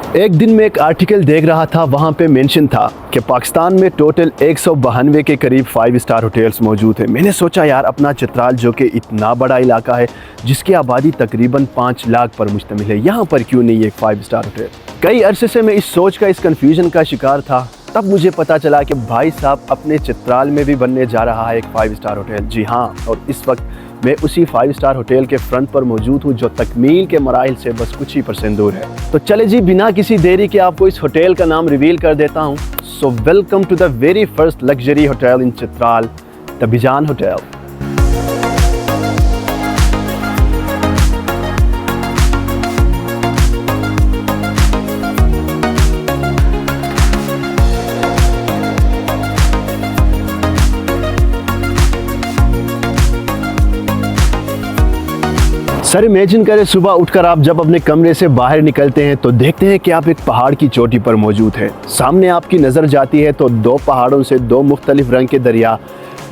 एक दिन में एक आर्टिकल देख रहा था, वहाँ पे मेंशन था कि पाकिस्तान में टोटल 192 के करीब 5 स्टार होटल्स मौजूद हैं। मैंने सोचा यार अपना चित्राल जो कि इतना बड़ा इलाका है जिसकी आबादी तकरीबन 5 लाख पर मुश्तमिल है, यहाँ पर क्यों नहीं एक 5 स्टार होटल। कई अरसे से मैं इस सोच का, इस कन्फ्यूजन का शिकार था। तब मुझे पता चला कि भाई साहब अपने चित्राल में भी बनने जा रहा है एक 5 स्टार होटल। जी हाँ, और इस वक्त मैं उसी 5 स्टार होटल के फ्रंट पर मौजूद हूँ जो तकमील के मराहिल से बस कुछ ही % दूर है। तो चले जी, बिना किसी देरी के आपको इस होटल का नाम रिवील कर देता हूँ। So welcome to the very first luxury hotel in Chitral, the Bijan hotel. Sir imagine करें, सुबह उठकर आप जब अपने कमरे से बाहर निकलते हैं तो देखते हैं कि आप एक पहाड़ की चोटी पर मौजूद हैं। सामने आपकी नज़र जाती है तो 2 पहाड़ों से 2 मुख्तलिफ रंग के दरिया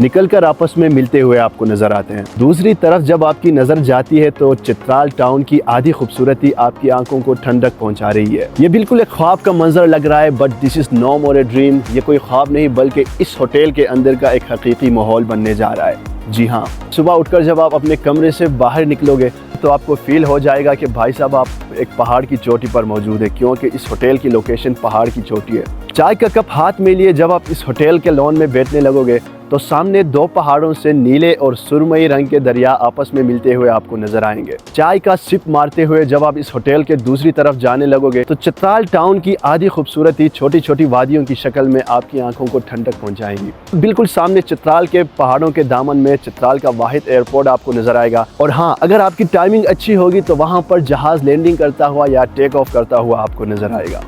निकलकर आपस में मिलते हुए आपको नज़र आते हैं। दूसरी तरफ जब आपकी नज़र जाती है तो चित्राल टाउन की आधी खूबसूरती आपकी आंखों को ठंडक पहुंचा रही है। ये बिल्कुल एक ख्वाब का मंजर लग रहा है, but this is no more a dream. ये कोई ख्वाब नहीं बल्कि इस होटल के अंदर का एक हकीकी माहौल बनने जा रहा है। जी हाँ, सुबह उठकर जब आप अपने कमरे से बाहर निकलोगे तो आपको फील हो जाएगा कि भाई साहब आप एक पहाड़ की चोटी पर मौजूद है, क्योंकि इस होटल की लोकेशन पहाड़ की चोटी है। चाय का कप हाथ में लिए जब आप इस होटल के लॉन में बैठने लगोगे तो सामने 2 पहाड़ों से नीले और सुरमई रंग के दरिया आपस में मिलते हुए आपको नजर आएंगे। चाय का सिप मारते हुए जब आप इस होटल के दूसरी तरफ जाने लगोगे तो चित्राल टाउन की आधी खूबसूरती छोटी छोटी वादियों की शक्ल में आपकी आंखों को ठंडक पहुंचाएंगी। बिल्कुल सामने चित्राल के पहाड़ों के दामन में चित्राल का वाहिद एयरपोर्ट आपको नजर आएगा। और हाँ, अगर आपकी टाइमिंग अच्छी होगी तो वहाँ पर जहाज लैंडिंग करता हुआ या टेक ऑफ करता हुआ आपको नजर आएगा।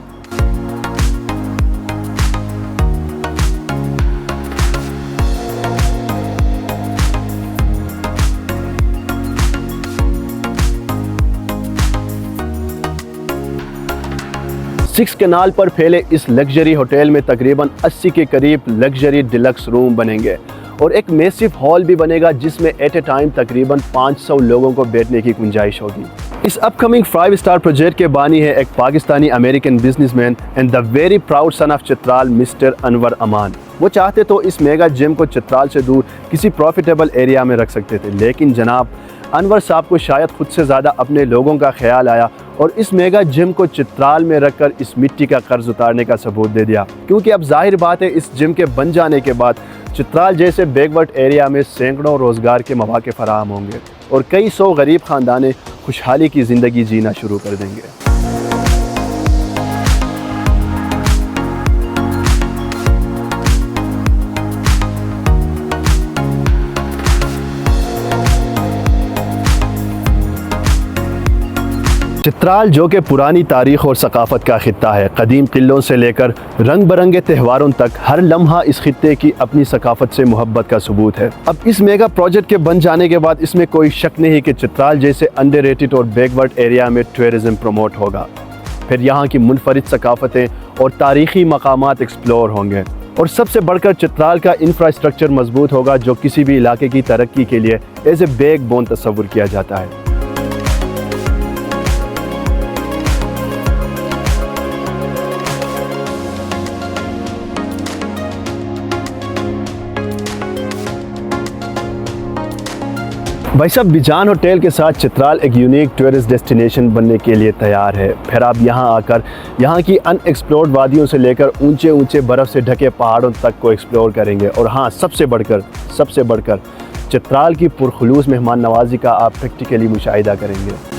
सिक्स कैनाल पर फैले इस लग्जरी होटल में तकरीबन 80 के करीब लग्जरी डिलक्स रूम बनेंगे और एक मैसिव हॉल भी बनेगा जिसमें एट ए टाइम तकरीबन 500 लोगों को बैठने की गुंजाइश होगी। इस अपकमिंग 5 स्टार प्रोजेक्ट के बानी है एक Pakistani American businessman and the very proud son of Chitral, mister Anwar Aman. वो चाहते तो इस मेगा जिम को चित्राल से दूर किसी प्रॉफिटेबल एरिया में रख सकते थे, लेकिन जनाब अनवर साहब को शायद खुद से ज़्यादा अपने लोगों का ख्याल आया और इस मेगा जिम को चित्राल में रखकर इस मिट्टी का कर्ज उतारने का सबूत दे दिया। क्योंकि अब जाहिर बात है इस जिम के बन जाने के बाद चित्राल जैसे बैकवर्ड एरिया में सैकड़ों रोज़गार के मौके फराहम होंगे और कई 100 गरीब ख़ानदानें खुशहाली की ज़िंदगी जीना शुरू कर देंगे। चित्राल जो कि पुरानी तारीख़ और सकाफ़त का ख़ित्ता है, कदीम किलों से लेकर रंग बरंगे त्योहारों तक हर लम्हा इस खित्ते की अपनी सकाफ़त से मोहब्बत का सबूत है। अब इस मेगा प्रोजेक्ट के बन जाने के बाद इसमें कोई शक नहीं कि चित्राल जैसे अंडररेटेड और बैकवर्ड एरिया में टूरिज़म प्रमोट होगा। फिर यहाँ की मुनफरिद सकाफ़तें और तारीख़ी मकामात एक्सप्लोर होंगे और सबसे बढ़कर चित्राल का इंफ्रास्ट्रक्चर मजबूत होगा जो किसी भी इलाके की तरक्की के लिए एज ए बैकबोन तस्वुर किया जाता है। भाई साहब, बिजान होटल के साथ चित्राल एक यूनिक टूरिस्ट डेस्टिनेशन बनने के लिए तैयार है। फिर आप यहाँ आकर यहाँ की अनएक्सप्लोर्ड वादियों से लेकर ऊंचे ऊंचे बर्फ़ से ढके पहाड़ों तक को एक्सप्लोर करेंगे। और हाँ, सबसे बढ़कर चित्राल की पुरखुलूस मेहमान नवाजी का आप प्रैक्टिकली मुशाहिदा करेंगे।